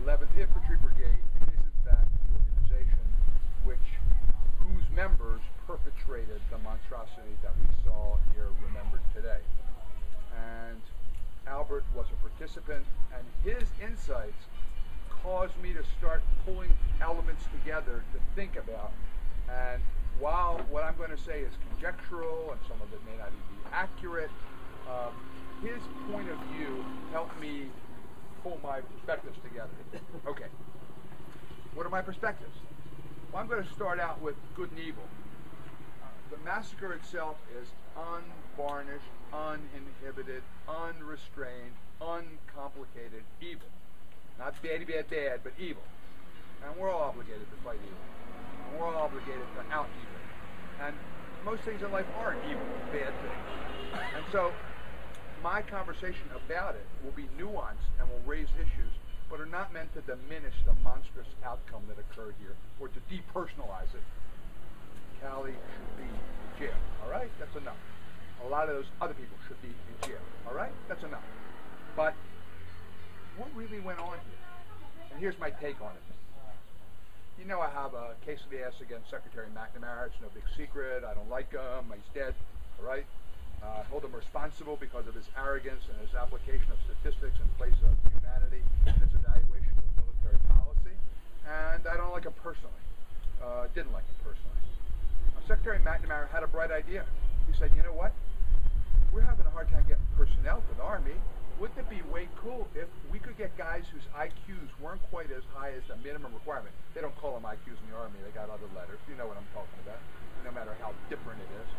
11th Infantry Brigade is in fact the organization whose members perpetrated the monstrosity that we saw here remembered today. And Albert was a participant, and his insights caused me to start pulling elements together to think about. And while what I'm going to say is conjectural and some of it may not even be accurate, his point of view helped me pull my perspectives together. Okay, what are my perspectives? Well, I'm going to start out with good and evil. The massacre itself is unvarnished, uninhibited, unrestrained, uncomplicated evil. Not bad, but evil. And we're all obligated to fight evil. And we're all obligated to out evil. And most things in life aren't evil, bad things. And so my conversation about it will be nuanced and will raise issues, but are not meant to diminish the monstrous outcome that occurred here or to depersonalize it. Callie should be in jail, all right? That's enough. A lot of those other people should be in jail, all right? That's enough. But what really went on here? And here's my take on it. You know, I have a case of the ass against Secretary McNamara. It's no big secret. I don't like him. He's dead, all right? I hold him responsible because of his arrogance and his application of statistics in place of humanity and his evaluation of military policy. And I don't like him personally. Didn't like him personally. Secretary McNamara had a bright idea. He said, you know what? We're having a hard time getting personnel for the Army. Wouldn't it be way cool if we could get guys whose IQs weren't quite as high as the minimum requirement? They don't call them IQs in the Army. They got other letters. You know what I'm talking about, no matter how different it is.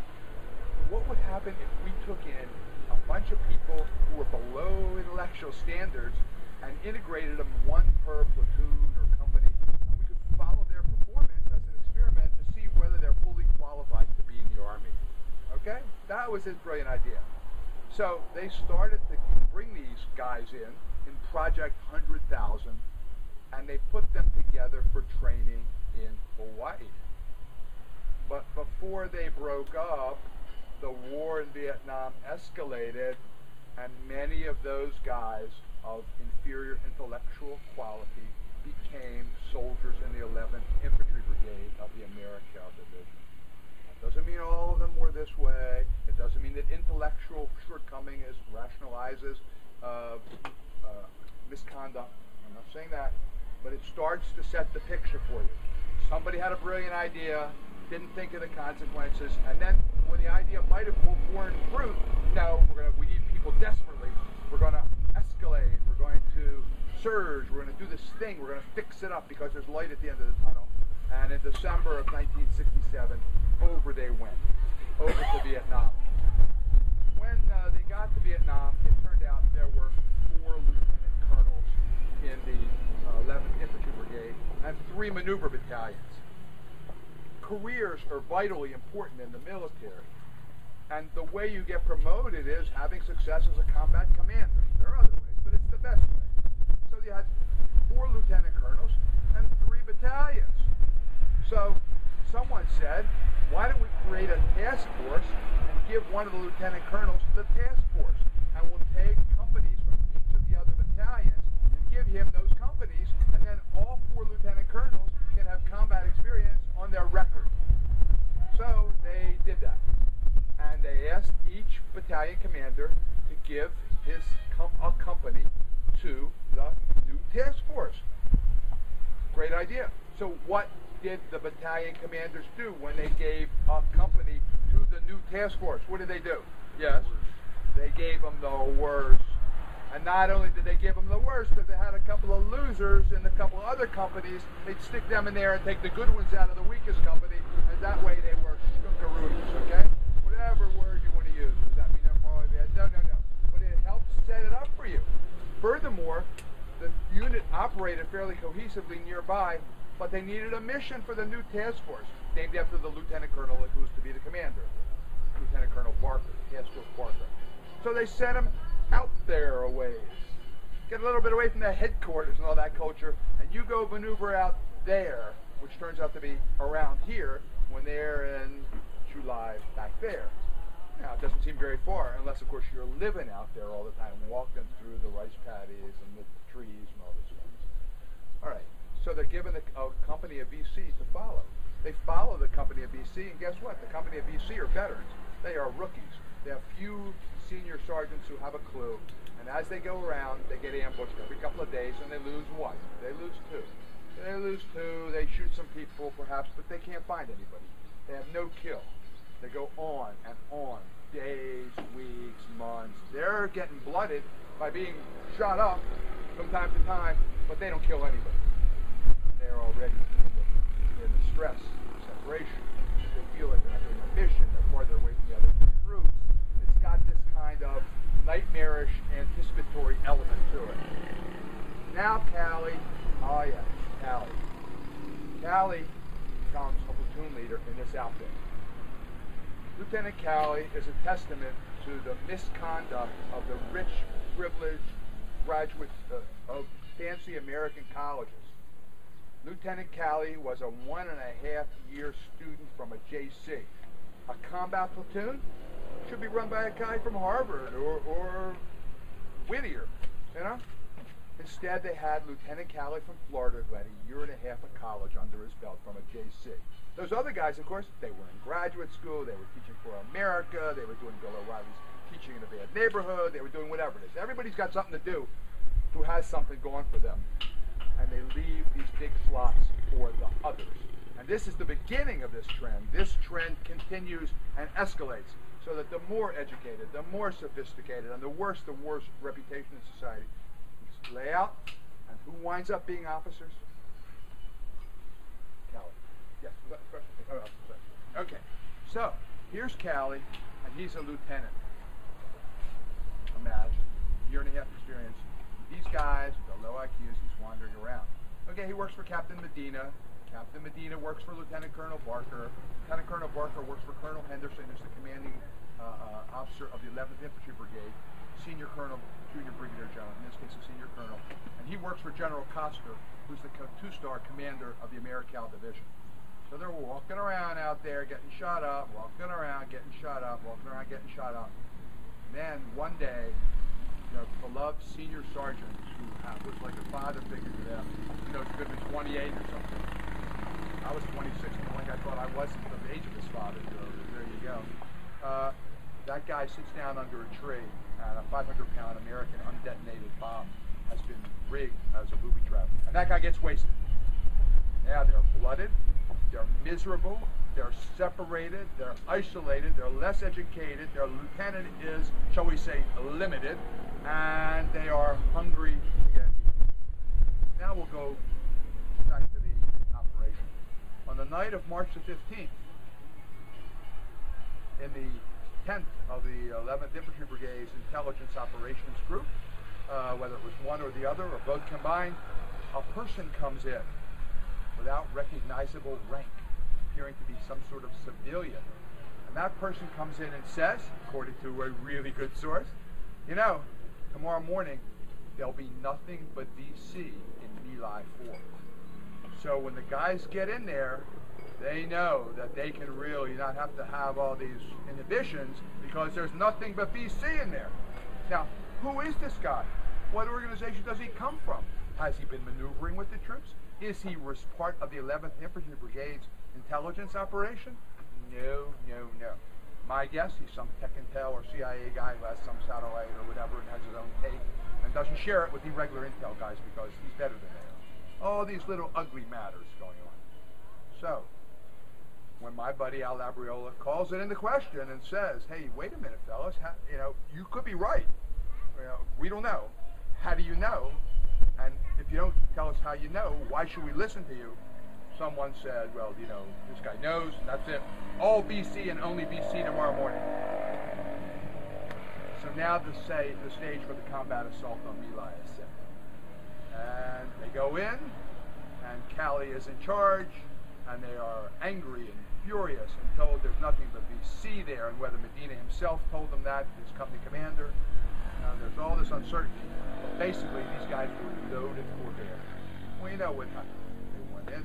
What would happen if we took in a bunch of people who were below intellectual standards and integrated them one per platoon or company, and we could follow their performance as an experiment to see whether they're fully qualified to be in the Army? Okay? That was his brilliant idea. So they started to bring these guys in Project 100,000, and they put them together for training in Hawaii. But before they broke up, the war in Vietnam escalated, and many of those guys of inferior intellectual quality became soldiers in the 11th Infantry Brigade of the Americal Division. That doesn't mean all of them were this way. It doesn't mean that intellectual shortcoming rationalizes misconduct. I'm not saying that, but it starts to set the picture for you. Somebody had a brilliant idea, didn't think of the consequences, and then when the idea might have borne fruit, no, we need people desperately. We're going to escalate. We're going to surge. We're going to do this thing. We're going to fix it up because there's light at the end of the tunnel. And in December of 1967, over they went, over to Vietnam. When they got to Vietnam, it turned out there were 4 lieutenant colonels in the 11th Infantry Brigade and 3 maneuver battalions. Careers are vitally important in the military, and the way you get promoted is having success as a combat commander. There are other ways, but it's the best way. So you had 4 lieutenant colonels and 3 battalions. So someone said, why don't we create a task force and give one of the lieutenant colonels the task force, and we'll take companies from each of the other battalions and give him those companies, and then all 4 lieutenant colonels can have combat experience on their record. So they did that, and they asked each battalion commander to give a company to the new task force. Great idea. So what did the battalion commanders do when they gave a company to the new task force? What did they do? Yes, they gave them the worst. And not only did they give them the worst, but they had a couple of losers in a couple of other companies. They'd stick them in there and take the good ones out of the weakest company, and that way they were schunkaroonies, okay? Whatever word you want to use. Does that mean they're morally bad? No. But it helps set it up for you. Furthermore, the unit operated fairly cohesively nearby, but they needed a mission for the new task force, named after the lieutenant colonel who was to be the commander, Lieutenant Colonel Barker, Task Force Barker. So they sent him out there a ways. Get a little bit away from the headquarters and all that culture, and you go maneuver out there, which turns out to be around here, when they're in July back there. Now, it doesn't seem very far, unless, of course, you're living out there all the time, walking through the rice paddies and the trees and all those things. All right. So they're given a company of VC to follow. They follow the company of VC, and guess what? The company of VC are veterans. They are rookies. They have few senior sergeants who have a clue, and as they go around, they get ambushed every couple of days, and they lose one. They lose two. They lose two. They shoot some people, perhaps, but they can't find anybody. They have no kill. They go on and on, days, weeks, months. They're getting blooded by being shot up from time to time, but they don't kill anybody. They're already in the stress, separation. They feel like they're not doing a mission, they're farther away from the other groups. It's got this kind of nightmarish, anticipatory element to it. Now Callie, oh yeah, Callie becomes a platoon leader in this outfit. Lieutenant Callie is a testament to the misconduct of the rich, privileged graduates of fancy American colleges. Lieutenant Callie was a 1.5-year student from a JC. A combat platoon should be run by a guy from Harvard or Whittier, you know? Instead, they had Lieutenant Callie from Florida who had 1.5 years of college under his belt from a JC. Those other guys, of course, they were in graduate school, they were teaching for America, they were doing Bill O'Reilly's teaching in a bad neighborhood, they were doing whatever it is. Everybody's got something to do who has something going for them. And they leave these big slots for the others. And this is the beginning of this trend. This trend continues and escalates so that the more educated, the more sophisticated, and the worse reputation in society lay out. And who winds up being officers? Callie. Yes, was that the question? Oh, sorry. Okay, so here's Callie, and he's a lieutenant. Imagine, 1.5 years experience. These guys with the low IQs, he's wandering around. Okay, he works for Captain Medina. Captain Medina works for Lieutenant Colonel Barker. Lieutenant Colonel Barker works for Colonel Henderson, who's the commanding officer of the 11th Infantry Brigade, Senior Colonel, Junior Brigadier General, in this case a Senior Colonel. And he works for General Coster, who's the 2-star commander of the Americal Division. So they're walking around out there, getting shot up, walking around, getting shot up, walking around, getting shot up. And then one day, their beloved senior sergeant, who was like a father figure to them, you know, could have been 28 or something. I was 26, and like I thought I wasn't the age of his father, so there you go. That guy sits down under a tree, and a 500-pound American undetonated bomb has been rigged as a booby trap. And that guy gets wasted. Now they're blooded, they're miserable, they're separated, they're isolated, they're less educated, their lieutenant is, shall we say, limited, and they are hungry to get eaten. Now we'll go back to the operation. On the night of March the 15th, in the 10th of the 11th Infantry Brigade's Intelligence Operations Group, whether it was one or the other or both combined, a person comes in without recognizable rank, appearing to be some sort of civilian. And that person comes in and says, according to a really good source, you know, tomorrow morning there'll be nothing but VC in My Lai 4. So when the guys get in there, they know that they can really not have to have all these inhibitions because there's nothing but VC in there. Now, who is this guy? What organization does he come from? Has he been maneuvering with the troops? Is he part of the 11th Infantry Brigade's intelligence operation? No, no, no. My guess, he's some Tech Intel or CIA guy who has some satellite or whatever and has his own take and doesn't share it with the regular intel guys because he's better than they are. All these little ugly matters going on. So, when my buddy Al Labriola calls it into question and says, hey, wait a minute, fellas, you know, you could be right. You know, we don't know. How do you know? And if you don't tell us how you know, why should we listen to you? Someone said, well, you know, this guy knows, and that's it. All BC and only BC tomorrow morning. So now the stage for the combat assault on My Lai is set. And they go in, and Callie is in charge, and they are angry and furious and told there's nothing but VC there, and whether Medina himself told them that, his company commander, there's all this uncertainty. But basically, these guys were loaded for bear. Well, you know what happened. They went in,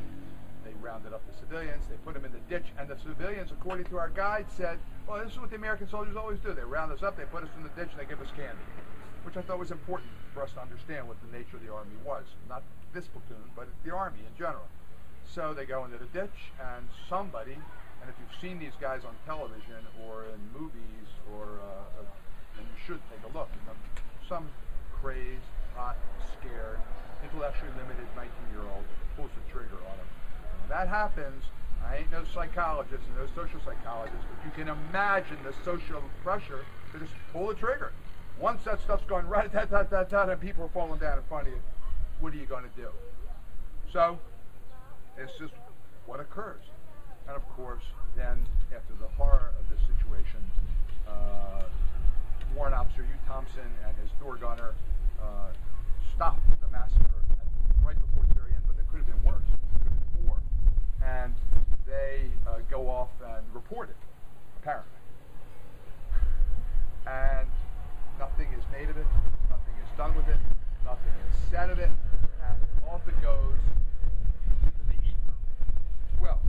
they rounded up the civilians, they put them in the ditch, and the civilians, according to our guide, said, well, this is what the American soldiers always do. They round us up, they put us in the ditch, and they give us candy, which I thought was important for us to understand what the nature of the Army was. Not this platoon, but the Army in general. So they go into the ditch, and somebody, and if you've seen these guys on television or in movies, and you should take a look, some crazed, hot, scared, intellectually limited 19-year-old pulls the trigger on him. When that happens, I ain't no psychologist and no social psychologist, but you can imagine the social pressure to just pull the trigger. Once that stuff's going right, and people are falling down in front of you, what are you going to do? So, it's just what occurs. And of course, then, after the horror of this situation, Warrant Officer Hugh Thompson and his door gunner stopped the massacre right before its very end, but it could have been worse. It could have been more. And they go off and report it, apparently. And nothing is made of it, nothing is done with it, nothing is said of it, and off it goes into the ether. Well,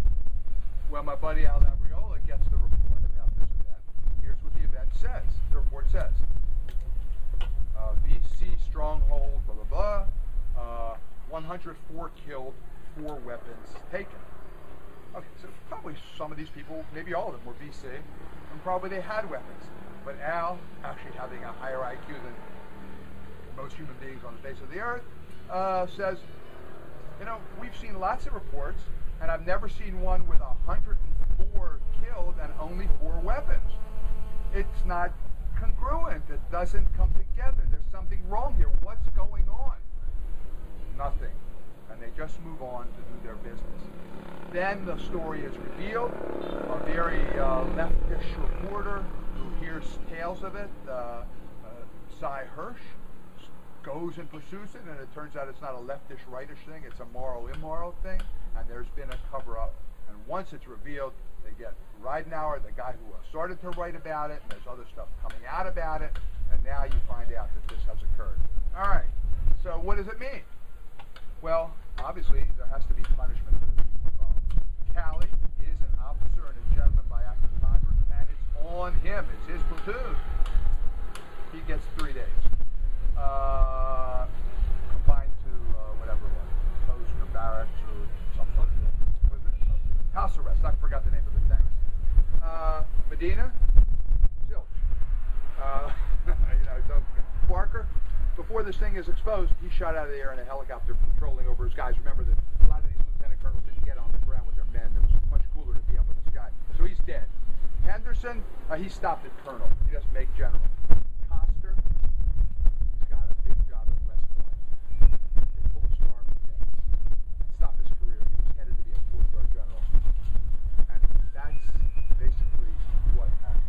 when my buddy Al Labriola gets the report about this event, here's what the event says. The report says, VC stronghold, blah, blah, blah, 104 killed, 4 weapons taken. Okay, so probably some of these people, maybe all of them were VC, and probably they had weapons. But Al, actually having a higher IQ than most human beings on the face of the earth, says, you know, we've seen lots of reports, and I've never seen one with 104 killed and only 4 weapons. It's not congruent. It doesn't come together. There's something wrong here. What's going on? Nothing. And they just move on to do their business. Then the story is revealed. A very leftish reporter who hears tales of it, Cy Hirsch, goes and pursues it, and it turns out it's not a leftish, rightish thing. It's a moral, immoral thing, and there's been a cover-up. And once it's revealed, they get Ridenauer, the guy who started to write about it, and there's other stuff coming out about it, and now you find out that this has occurred. All right, so what does it mean? Well, obviously, there has to be punishment for the people involved. Callie is an officer and a gentleman by act of Congress, and it's on him. It's his platoon. He gets 3 days. Confined to whatever it was, post or barracks or something. Was it? House arrest. I forgot the name of it. Thanks. Medina, zilch. Barker. Before this thing is exposed, he's shot out of the air in a helicopter patrolling over his guys. Remember that a lot of these lieutenant colonels didn't get on the ground with their men. It was much cooler to be up in the sky. So he's dead. Henderson, he stopped at colonel. He doesn't make general. Coster, he's got a big job at Westmoreland. They pull a star from him and stop his career. He was headed to be a 4-star general. And that's basically what happened.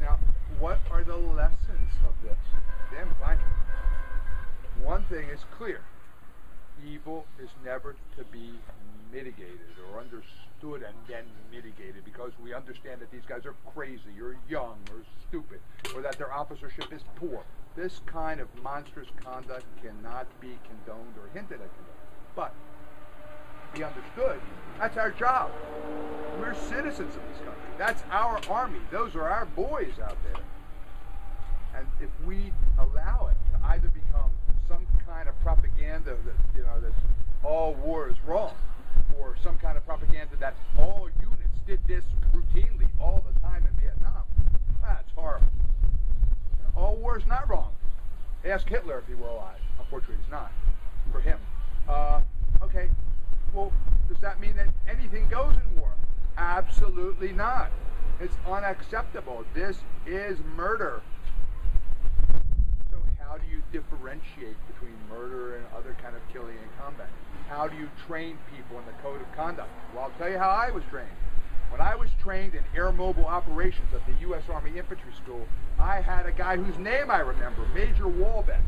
Now, what are the lessons of this? Damn fine. One thing is clear. Evil is never to be mitigated or understood and then mitigated because we understand that these guys are crazy or young or stupid or that their officership is poor. This kind of monstrous conduct cannot be condoned or hinted at. But be understood, that's our job. We're citizens of this country. That's our army. Those are our boys out there. And if we allow it to either become some kind of propaganda that all war is wrong, or some kind of propaganda that all units did this routinely all the time in Vietnam, that's horrible. All war is not wrong. Ask Hitler if he were alive. Unfortunately, he's not. For him. Okay. Well, does that mean that anything goes in war? Absolutely not. It's unacceptable. This is murder. How do you differentiate between murder and other kind of killing in combat? How do you train people in the code of conduct? Well, I'll tell you how I was trained. When I was trained in air mobile operations at the U.S. Army Infantry School, I had a guy whose name I remember, Major Walbeck.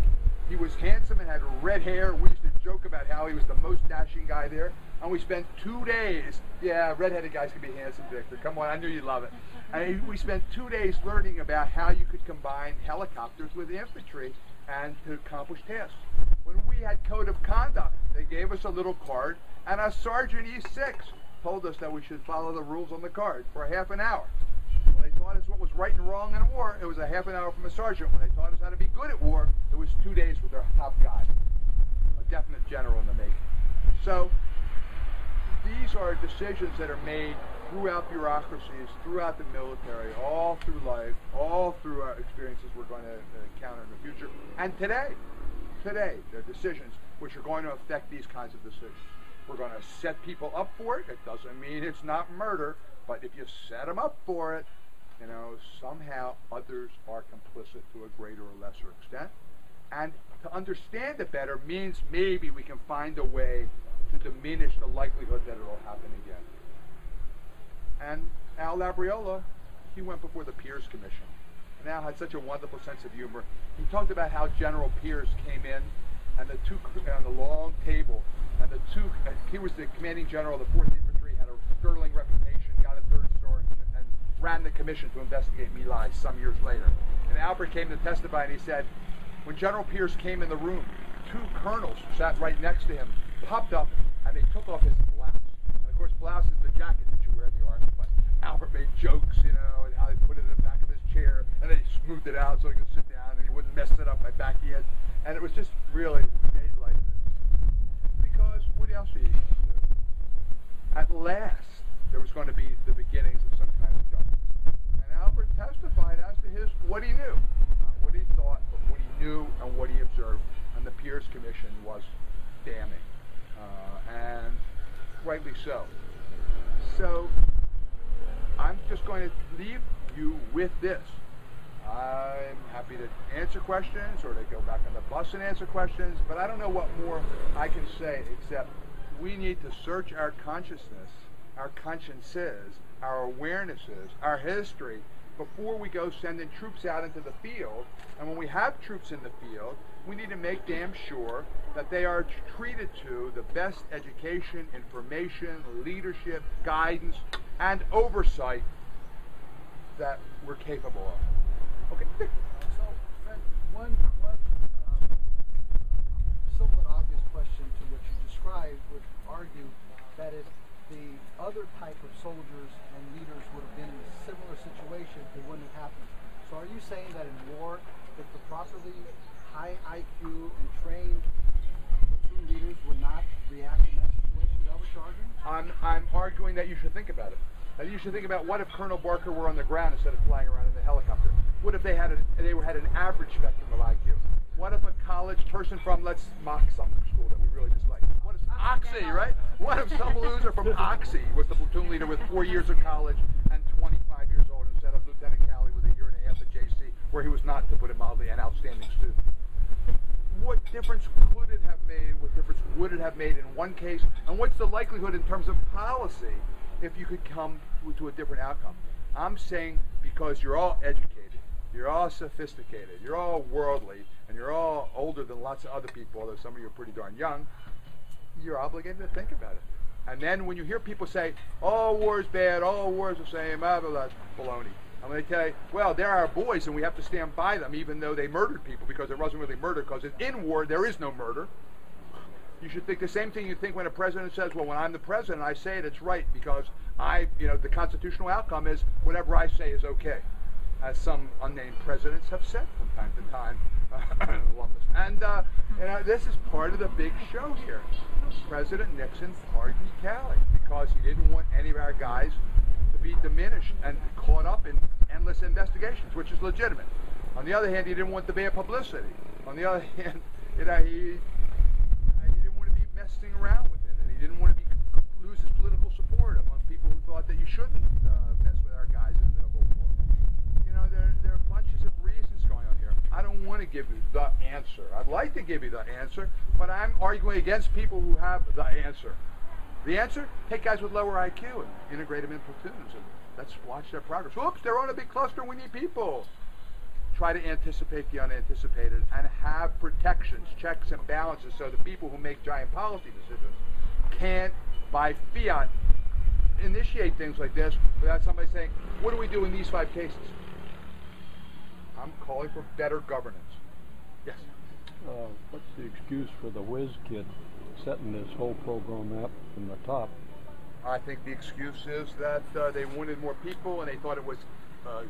He was handsome and had red hair. We used to joke about how he was the most dashing guy there. And we spent 2 days, yeah, redheaded guys can be handsome, Victor, come on, I knew you'd love it. And we spent 2 days learning about how you could combine helicopters with infantry and to accomplish tasks. When we had code of conduct, they gave us a little card, and a Sergeant E6 told us that we should follow the rules on the card for a half an hour. When they taught us what was right and wrong in war, it was a half an hour from a sergeant. When they taught us how to be good at war, it was 2 days with their top guy, a definite general in the making. So these are decisions that are made throughout bureaucracies, throughout the military, all through life, all through our experiences we're going to encounter in the future. And today, there are decisions which are going to affect these kinds of decisions. We're going to set people up for it. It doesn't mean it's not murder, but if you set them up for it, you know, somehow others are complicit to a greater or lesser extent. And to understand it better means maybe we can find a way to diminish the likelihood that it will happen again. And Al Labriola, he went before the Peers Commission. And Al had such a wonderful sense of humor. He talked about how General Peers came in, and the two on the long table, and the two, he was the commanding general of the 4th Infantry, had a sterling reputation, got a 3rd star, and ran the commission to investigate My Lai some years later. And Albert came to testify, and he said, when General Peers came in the room, 2 colonels who sat right next to him popped up, and they took off his blouse. And of course, blouse is the jacket that you wear in the Army, but Albert made jokes, you know, and how they put it in the back of his chair, and they smoothed it out so he could sit down, and he wouldn't mess it up by backing it. And it was just really made light of it. Because what else are you going to do? At last, there was going to be the beginnings of some kind of justice. And Albert testified as to what he knew, not what he thought, but what he knew and what he observed. And the Peers Commission was damning, and rightly so. So I'm just going to leave you with this. I'm happy to answer questions, or to go back on the bus and answer questions, but I don't know what more I can say except we need to search our consciousness, our consciences, our awarenesses, our history, before we go sending troops out into the field. And when we have troops in the field, we need to make damn sure that they are treated to the best education, information, leadership, guidance, and oversight that we're capable of. Okay. So, Fred, one somewhat obvious question to what you described would argue that if the other type of soldiers and leaders would have been in a similar situation, it wouldn't have happened. So are you saying that in war, if the properly high IQ and trained platoon leaders would not react in that situation? Is that what you're arguing? I'm arguing that you should think about it. That you should think about, what if Colonel Barker were on the ground instead of flying around in the helicopter? What if they had an average spectrum of IQ? What if a college person from, let's mock some school that we really dislike? What if Oxy, right? What if some loser from Oxy was the platoon leader with 4 years of college and 25 years old instead of Lieutenant Calley with a year and a half at JC, where he was not, to put it mildly, an outstanding student? What difference could it have made? What difference would it have made in one case? And what's the likelihood in terms of policy if you could come to a different outcome? I'm saying because you're all educated, you're all sophisticated, you're all worldly, and you're all older than lots of other people, although some of you are pretty darn young, you're obligated to think about it. And then when you hear people say, all war is bad, all war is the same, blah, blah, blah, baloney. I'm going to tell you, well, they're our boys and we have to stand by them even though they murdered people, because there wasn't really murder, because in war there is no murder. You should think the same thing you think when a president says, well, when I'm the president, I say it, it's right, because the constitutional outcome is whatever I say is okay, as some unnamed presidents have said from time to time. And this is part of the big show here. President Nixon pardoned Calley because he didn't want any of our guys to be diminished and caught up in endless investigations, which is legitimate. On the other hand, he didn't want the bad publicity. On the other hand, he didn't want to be messing around with it, and he didn't want to lose his political support among people who thought that you shouldn't mess with our guys in the middle of a war. You know, there are bunches of reasons going on here. I don't want to give you the answer. I'd like to give you the answer, but I'm arguing against people who have the answer. The answer? Take guys with lower IQ and integrate them in platoons, and let's watch their progress. Oops, they're on a big cluster, we need people. Try to anticipate the unanticipated and have protections, checks and balances, so the people who make giant policy decisions can't by fiat, initiate things like this without somebody saying, what do we do in these 5 cases? I'm calling for better governance. Yes? What's the excuse for the whiz kid setting this whole program up from the top? I think the excuse is that they wanted more people and they thought it was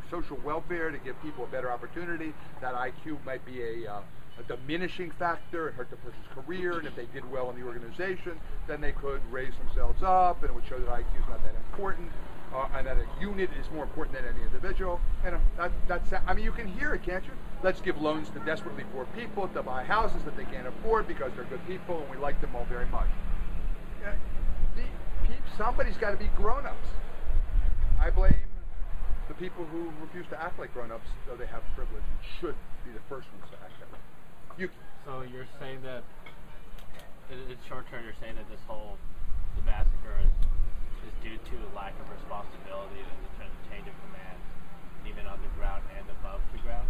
social welfare to give people a better opportunity. That IQ might be a diminishing factor and hurt the person's career, and if they did well in the organization, then they could raise themselves up, and it would show that IQ is not that important, and that a unit is more important than any individual. And that's, I mean, you can hear it, can't you? Let's give loans to desperately poor people to buy houses that they can't afford because they're good people, and we like them all very much. Somebody's got to be grown-ups. I blame the people who refuse to act like grown-ups, though they have privilege and should be the first ones to act that way. So you're saying that, in short term, you're saying that the massacre is due to a lack of responsibility and the change of command, even underground and above the ground?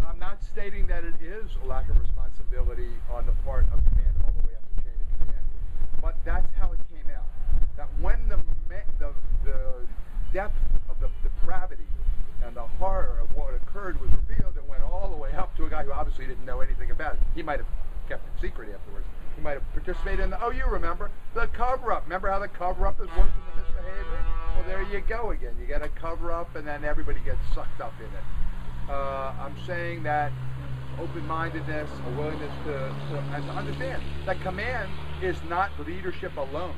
I'm not stating that it is a lack of responsibility on the part of command all the way up the chain of command. But that's how it came out. That when the depth of the depravity and the horror of what occurred was revealed, it went all the way up to a guy who obviously didn't know anything about it. He might have kept it secret afterwards. He might have participated in the, you remember, the cover-up. Remember how the cover-up is worse than the misbehavior? Well, there you go again. You get a cover-up and then everybody gets sucked up in it. I'm saying that open-mindedness, a willingness to understand that command is not leadership alone.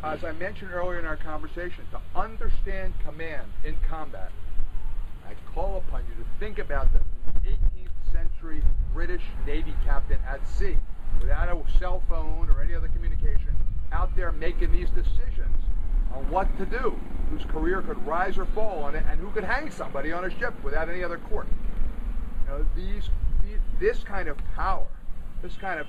As I mentioned earlier in our conversation, to understand command in combat, I call upon you to think about the 18th century British Navy captain at sea, without a cell phone or any other communication, out there making these decisions on what to do, whose career could rise or fall on it, and who could hang somebody on a ship without any other court. You know, this kind of power, this kind of,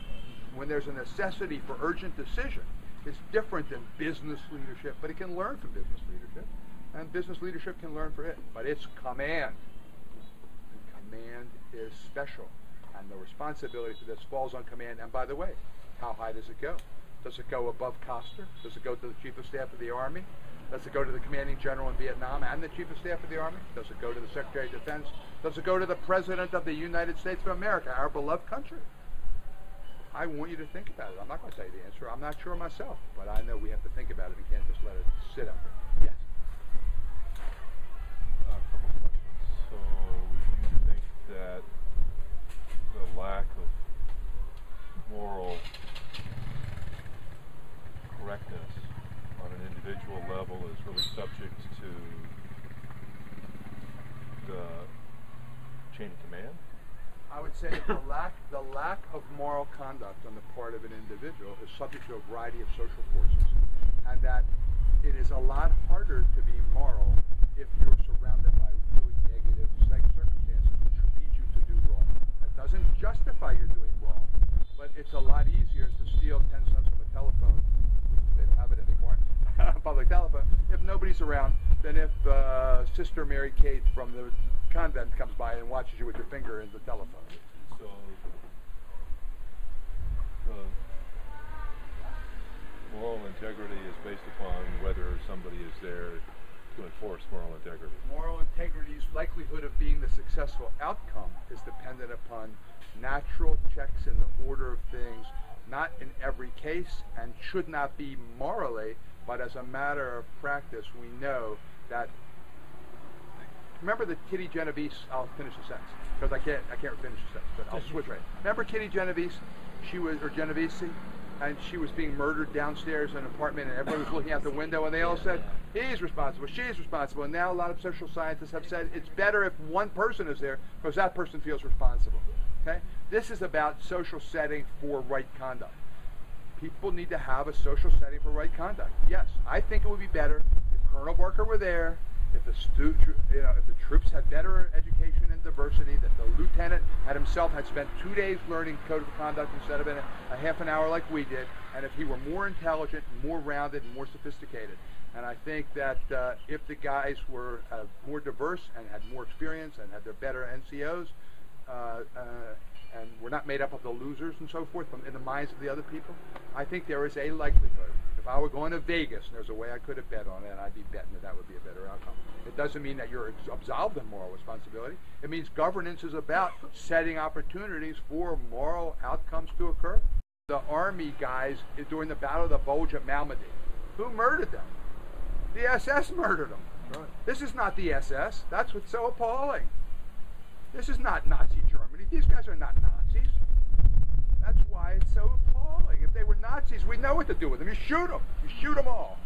when there's a necessity for urgent decision, is different than business leadership, but it can learn from business leadership, and business leadership can learn from it. But it's command, and command is special, and the responsibility for this falls on command. And by the way, how high does it go? Does it go above Coster? Does it go to the Chief of Staff of the Army? Does it go to the Commanding General in Vietnam and the Chief of Staff of the Army? Does it go to the Secretary of Defense? Does it go to the President of the United States of America, our beloved country? I want you to think about it. I'm not going to tell you the answer. I'm not sure myself, but I know we have to think about it and can't just let it sit out there. Yes? A couple questions. So you think that the lack of moral correctness on an individual level is really subject to the chain of command? I would say that the lack of moral conduct on the part of an individual is subject to a variety of social forces, and that it is a lot harder to be moral if you're surrounded by really negative circumstances which lead you to do wrong. That doesn't justify you doing wrong, but it's a lot easier to steal 10 cents from a telephone, they don't have it anymore, public telephone, if nobody's around, than if Sister Mary Kate from the convent comes by and watches you with your finger in the telephone. So, moral integrity is based upon whether somebody is there to enforce moral integrity. Moral integrity's likelihood of being the successful outcome is dependent upon natural checks in the order of things, not in every case, and should not be morally, but as a matter of practice, we know that. Remember the Kitty Genovese? I'll finish the sentence because I can't finish the sentence, but I'll switch right. Remember Kitty Genovese? Genovese, and she was being murdered downstairs in an apartment, and everybody was looking out the window, and they all said he's responsible, she's responsible. And now a lot of social scientists have said it's better if one person is there because that person feels responsible. Okay, this is about social setting for right conduct. People need to have a social setting for right conduct. Yes, I think it would be better if Colonel Barker were there. If the troops had better education and diversity, that the lieutenant had spent 2 days learning code of conduct instead of in a half an hour like we did, and if he were more intelligent, more rounded, and more sophisticated. And I think that if the guys were more diverse and had more experience and had their better NCOs, and we're not made up of the losers and so forth in the minds of the other people, I think there is a likelihood. If I were going to Vegas and there's a way I could have bet on it, I'd be betting that would be a better outcome. It doesn't mean that you're absolved of moral responsibility. It means governance is about setting opportunities for moral outcomes to occur. The army guys during the Battle of the Bulge at Malmedy, who murdered them? The SS murdered them. Right. This is not the SS. That's what's so appalling. This is not Nazi Germany. These guys are not Nazis. That's why it's so appalling. If they were Nazis, we know what to do with them. You shoot them. You shoot them all.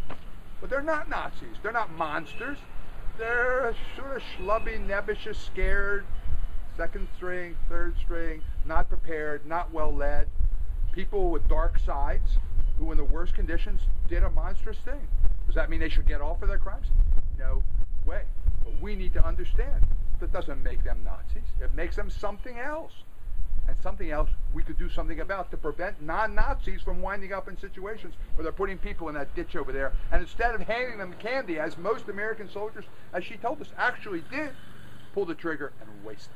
But they're not Nazis. They're not monsters. They're sort of schlubby, nebbish, scared, second string, third string, not prepared, not well led. People with dark sides who in the worst conditions did a monstrous thing. Does that mean they should get off for their crimes? No way. But we need to understand that doesn't make them Nazis. It makes them something else. And something else we could do something about to prevent non-Nazis from winding up in situations where they're putting people in that ditch over there. And instead of handing them candy, as most American soldiers, as she told us, actually did, pull the trigger and waste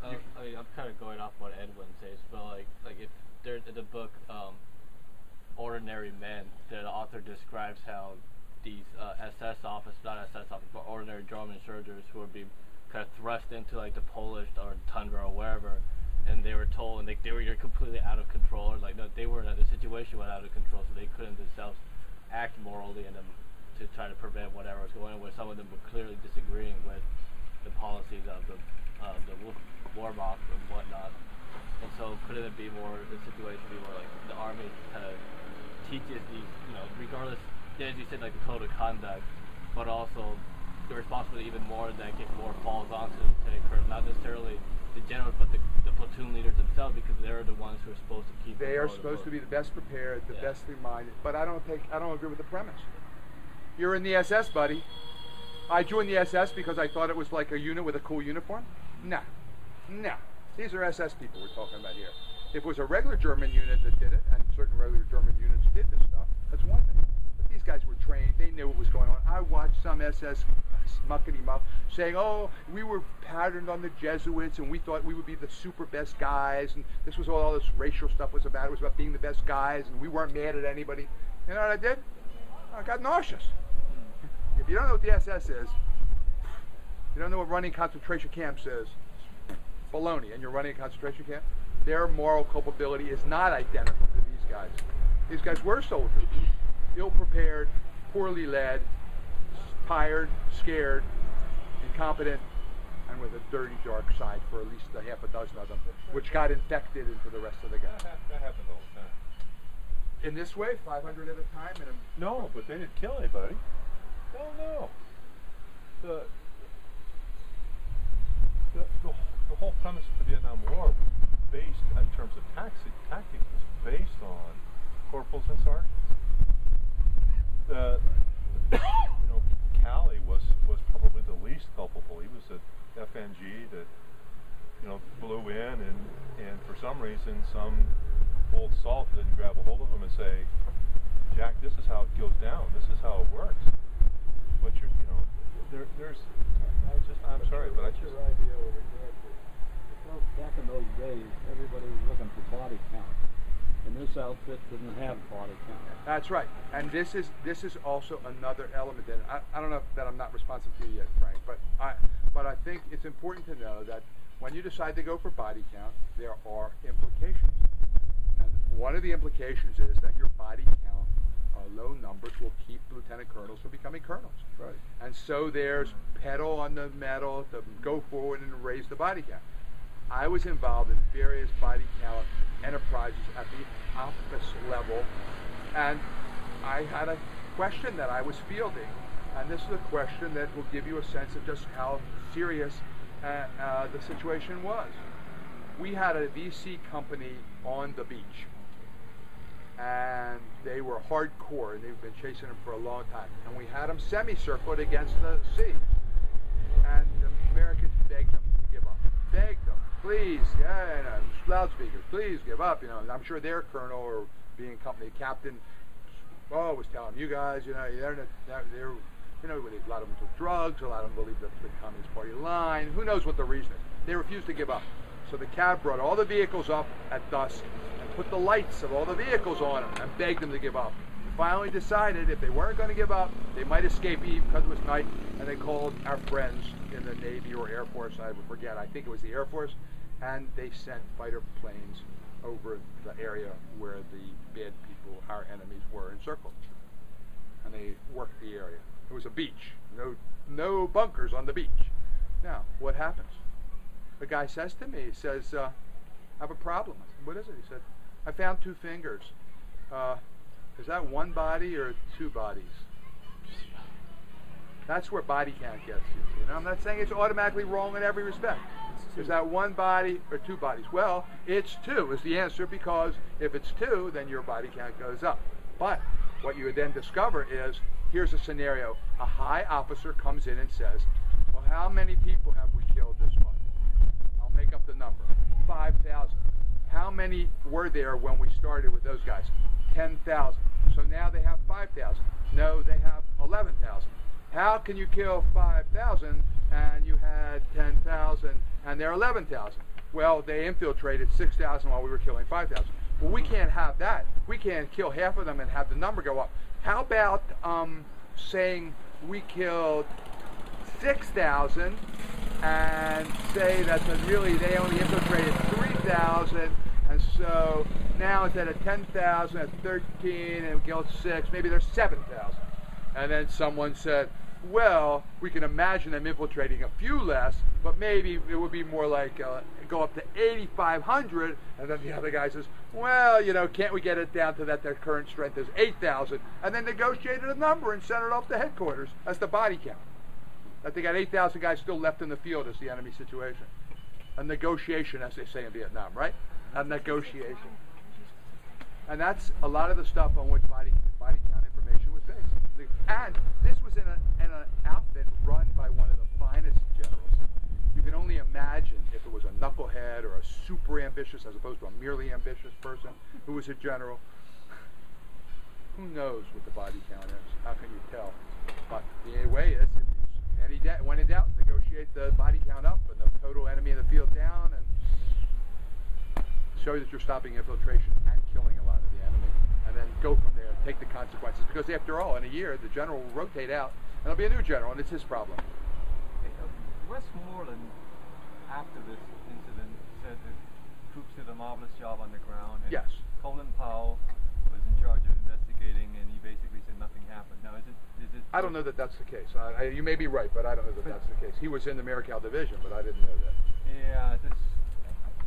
them. I mean, I'm kind of going off what Edwin says, but like if there's in the book Ordinary Men, the author describes how these SS officers, not SS officers, but ordinary German soldiers who were being kind of thrust into like the Polish or tundra or wherever, and they were told, and they were completely out of control, or like no, they were the situation was out of control, so they couldn't themselves act morally in them to try to prevent whatever was going on. Where some of them were clearly disagreeing with the policies of the Wehrmacht and whatnot, and so couldn't it be more the situation be more like the army kind of teaches these, regardless, as you said, like the code of conduct, but also the responsibility even more that gets more falls onto the colonel, not necessarily the generals, but the platoon leaders themselves, because they're the ones who are supposed to keep. They are supposed to be the best prepared, the best reminded. But I don't agree with the premise. You're in the SS, buddy. I joined the SS because I thought it was like a unit with a cool uniform. No. These are SS people we're talking about here. If it was a regular German unit that did it, and certain regular German units did this stuff, that's one thing. But these guys were trained. They knew what was going on. I watched some SS muckety-muck saying, oh, we were patterned on the Jesuits, and we thought we would be the super best guys, and this was all this racial stuff was about. It was about being the best guys, and we weren't mad at anybody. You know what I did? I got nauseous. If you don't know what the SS is, you don't know what running concentration camps is, baloney, and you're running a concentration camp, their moral culpability is not identical to these guys. These guys were soldiers, ill-prepared, poorly led, tired, scared, incompetent, and with a dirty, dark side for at least a half a dozen of them, which got infected into the rest of the guys. That happens all the time. In this way, 500 at a time? No, but they didn't kill anybody. Hell no. The whole premise of the Vietnam War was based, in terms of tactics, was based on corporals and sergeants. Calley was probably the least culpable. He was an FNG that blew in, and for some reason some old salt didn't grab a hold of him and say, Jack, this is how it goes down. This is how it works. But I'm sorry, but I just. Your idea with exactly. Well, back in those days, everybody was looking for body count, and this outfit didn't have body count. That's right, and this is also another element. And I don't know that I'm not responsive to you yet, Frank, but I think it's important to know that when you decide to go for body count, there are implications, and one of the implications is that your body count. Low numbers will keep lieutenant colonels from becoming colonels. Right. And so there's pedal on the metal to go forward and raise the body count. I was involved in various body count enterprises at the office level, and I had a question that I was fielding, and this is a question that will give you a sense of just how serious the situation was. We had a VC company on the beach, and they were hardcore, and they've been chasing them for a long time. And we had them semicircled against the sea. And the Americans begged them to give up. Begged them, please, loudspeakers, please give up. And I'm sure their colonel or being company captain, was telling them, you guys, a lot of them took drugs, a lot of them believed the Communist Party line. Who knows what the reason is? They refused to give up. So the cav brought all the vehicles up at dusk and put the lights of all the vehicles on them and begged them to give up. They finally decided if they weren't going to give up, they might escape because it was night, and they called our friends in the Navy or Air Force, I forget, I think it was the Air Force, and they sent fighter planes over the area where the bad people, our enemies, were encircled. And they worked the area. It was a beach, no bunkers on the beach. Now, what happens? The guy says to me, he says, I have a problem. I said, what is it? He said, I found 2 fingers. Is that one body or 2 bodies? That's where body count gets you. You know, I'm not saying it's automatically wrong in every respect. Is that one body or 2 bodies? Well, it's 2 is the answer, because if it's 2, then your body count goes up. But what you would then discover is, here's a scenario. A high officer comes in and says, well, how many people have we killed this month? I'll make up the number. 5,000. How many were there when we started with those guys? 10,000. So now they have 5,000. No, they have 11,000. How can you kill 5,000 and you had 10,000 and they're 11,000? Well, they infiltrated 6,000 while we were killing 5,000. Well, we can't have that. We can't kill half of them and have the number go up. How about saying we killed 6,000 and say that really they only infiltrated 3,000, and so now instead of 10,000 at 13 and we killed 6, maybe there's 7,000. And then someone said, well, we can imagine them infiltrating a few less, but maybe it would be more like go up to 8,500, and then the other guy says, well, you know, can't we get it down to that their current strength is 8,000, and then negotiated a number and sent it off to headquarters. That's the body count. That they got 8,000 guys still left in the field as the enemy situation. A negotiation, as they say in Vietnam, right? A negotiation. And that's a lot of the stuff on which body count information was based. And this was in an outfit run by one of the finest generals. You can only imagine if it was a knucklehead or a super ambitious as opposed to a merely ambitious person who was a general. Who knows what the body count is? How can you tell? But the way is, when in doubt, negotiate the body count up and the total enemy in the field down, and show that you're stopping infiltration and killing a lot of the enemy, and then go from there and take the consequences. Because after all, in a year, the general will rotate out, and there'll be a new general, and it's his problem. Westmoreland, after this incident, said the troops did a marvelous job on the ground. And yes. Colin Powell was in charge of investigating, and he basically said nothing happened. Now, is it? I don't know that that's the case. You may be right, but I don't know that that's the case. He was in the Marical division, but I didn't know that. Yeah, this,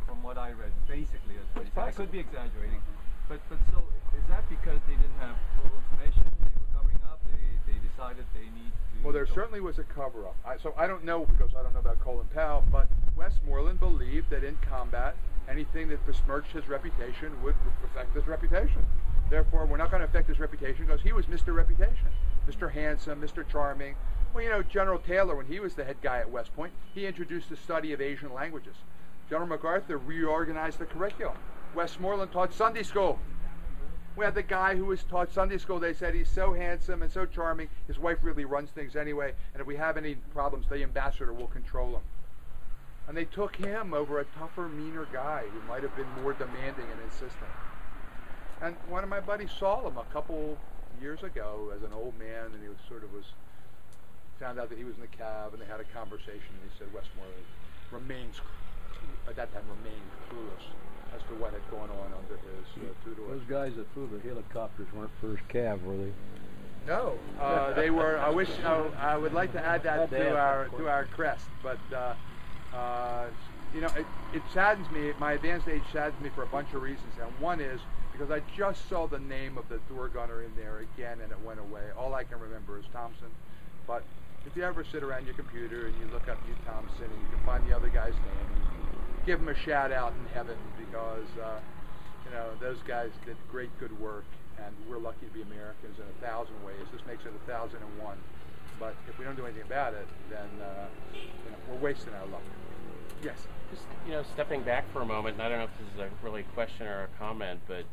from what I read, basically that's what he said. I could be exaggerating, but so is that because they didn't have full information? They were covering up. They decided they need to. Well, there certainly was a cover-up. So I don't know, because I don't know about Colin Powell, but Westmoreland believed that in combat, anything that besmirched his reputation would affect his reputation. Therefore, we're not going to affect his reputation because he was Mr. Reputation, Mr. Handsome, Mr. Charming. Well, you know, General Taylor, when he was the head guy at West Point, he introduced the study of Asian languages. General MacArthur reorganized the curriculum. Westmoreland taught Sunday school. We had the guy who was taught Sunday school. They said he's so handsome and so charming. His wife really runs things anyway, and if we have any problems, the ambassador will control him. And they took him over a tougher, meaner guy who might have been more demanding and insistent. And one of my buddies saw him a couple years ago as an old man, and he was found out that he was in the cab, and they had a conversation, and he said Westmoreland at that time remained clueless as to what had gone on under his tutelage. Those guys that flew the helicopters weren't first cav, were they? No, they were. I would like to add that to our crest, but you know, it saddens me. My advanced age saddens me for a bunch of reasons, and one is because I just saw the name of the door gunner in there again, and it went away. All I can remember is Thompson. But if you ever sit around your computer and you look up Hugh Thompson and you can find the other guy's name, give him a shout out in heaven, because you know, those guys did great good work, and we're lucky to be Americans in 1,000 ways. This makes it 1,001. But if we don't do anything about it, then you know, we're wasting our luck. Yes. Just, you know, stepping back for a moment, and I don't know if this is a really question or a comment, but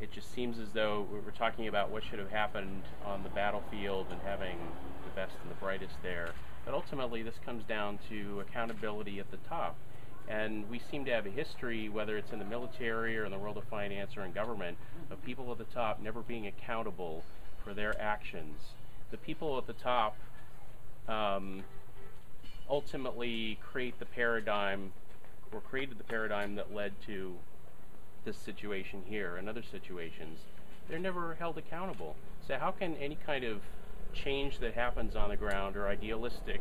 it just seems as though we're talking about what should have happened on the battlefield and having the best and the brightest there. But ultimately, this comes down to accountability at the top. And we seem to have a history, whether it's in the military or in the world of finance or in government, of people at the top never being accountable for their actions. The people at the top ultimately create the paradigm, or created the paradigm that led to this situation here and other situations. They're never held accountable. So how can any kind of change that happens on the ground, or idealistic,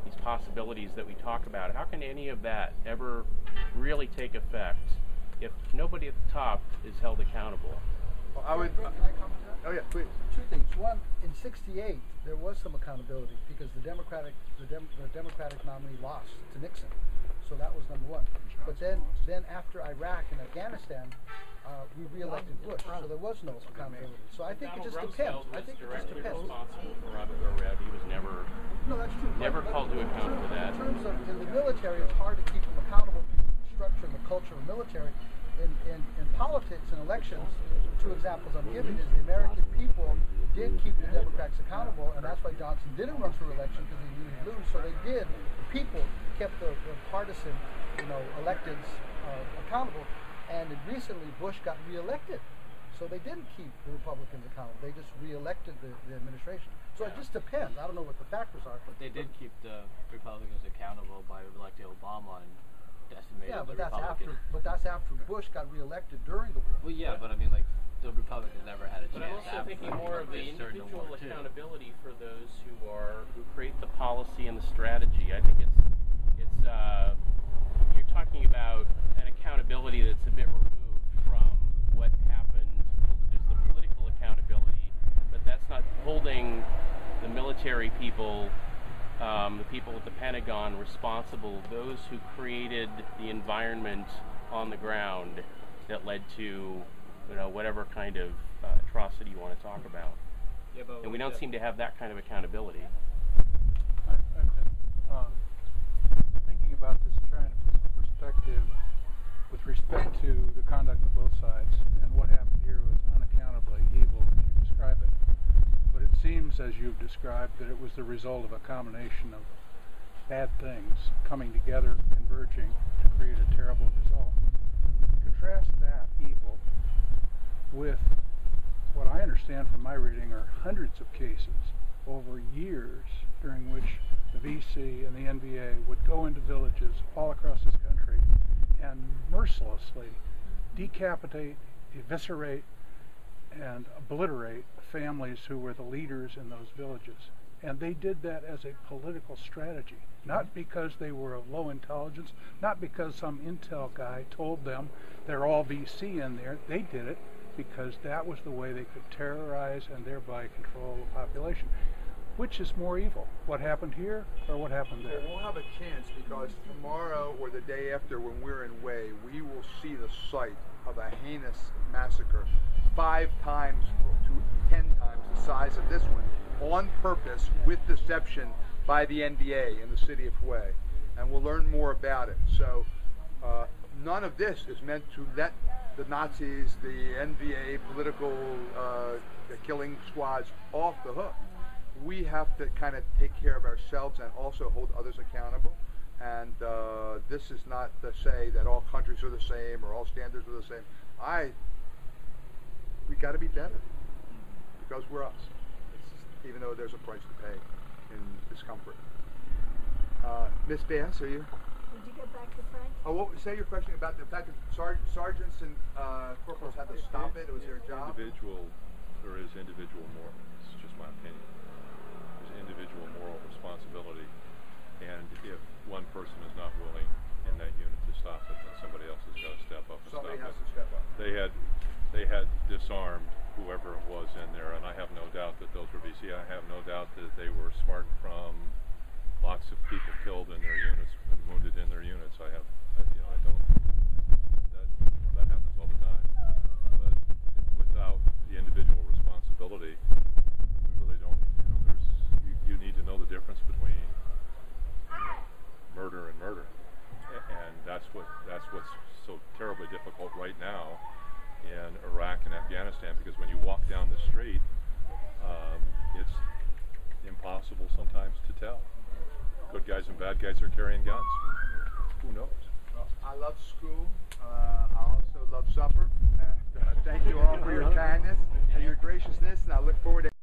these possibilities that we talk about, how can any of that ever really take effect if nobody at the top is held accountable? Well, I would. Can I comment to that? Oh yeah, please. Two things. One, in '68, there was some accountability because the Democratic nominee lost to Nixon, so that was number one. But then after Iraq and Afghanistan, we re-elected Bush, so there was no accountability. So I think it just depends. I think it just depends. Responsible for Abu Ghraib. He was never No, that's true. Never called to account for that. In terms of in the military, it's hard to keep them accountable because of the structure and the culture of the military. In politics and elections, two examples I'm giving is the American people did keep the Democrats accountable, and that's why Johnson didn't run for election because he knew he'd lose. So they did. The people kept the partisan, electeds accountable. And recently, Bush got reelected. So they didn't keep the Republicans accountable. They just reelected the administration. So it just depends. I don't know what the factors are. But they did keep the Republicans accountable by electing Obama and decimating Yeah, the but Republicans. that's after Bush got reelected during the war. Well, yeah, but I mean, like, the Republicans never had a chance. But I'm also thinking more of the individual accountability for those who create the policy and the strategy. I think it's you're talking about an accountability that's a bit removed from what happened. There's the political accountability, but that's not holding the military people, the people at the Pentagon responsible, those who created the environment on the ground that led to, whatever kind of atrocity you want to talk about. Yeah, but And we don't seem to have that kind of accountability. I've been thinking about this and trying to put some perspective with respect to the conduct of both sides, and what happened here was unaccountably evil as you describe it. But it seems, as you've described, that it was the result of a combination of bad things coming together, converging to create a terrible result. Contrast that evil with what I understand from my reading are hundreds of cases over years during which the VC and the NBA would go into villages all across this country and mercilessly decapitate, eviscerate, and obliterate families who were the leaders in those villages. And they did that as a political strategy, not because they were of low intelligence, not because some intel guy told them they're all VC in there. They did it because that was the way they could terrorize and thereby control the population. Which is more evil, what happened here or what happened there? Well, we'll have a chance because tomorrow or the day after, when we're in Way, we will see the site of a heinous massacre 5 times to 10 times the size of this one, on purpose, with deception by the NDA in the city of Way. And we'll learn more about it. So none of this is meant to let the Nazis, the NVA, political killing squads off the hook. We have to kind of take care of ourselves and also hold others accountable. And this is not to say that all countries are the same or all standards are the same. We got to be better because we're us. Even though there's a price to pay in discomfort. Miss Bass, are you? Did you get back to Frank? Oh, say your question about the fact that sergeants and corporals had to stop it. It was their job. There is individual moral. It's just my opinion. There's individual moral responsibility, and if one person is not willing in that unit to stop it, then somebody else has got to step up and Somebody stop has it. to step up. They had disarmed whoever it was in there, and I have no doubt that those were VC. I have no doubt that they were smart from lots of people killed in their units and wounded in their units. I don't. That happens all the time. But without the individual responsibility, we really don't. You need to know the difference between murder and murder, and that's what's so terribly difficult right now in Iraq and Afghanistan, because when you walk down the street, it's impossible sometimes to tell. Good guys and bad guys are carrying guns. who knows? I love school. I also love supper. And, thank you all for your kindness and your graciousness, and I look forward to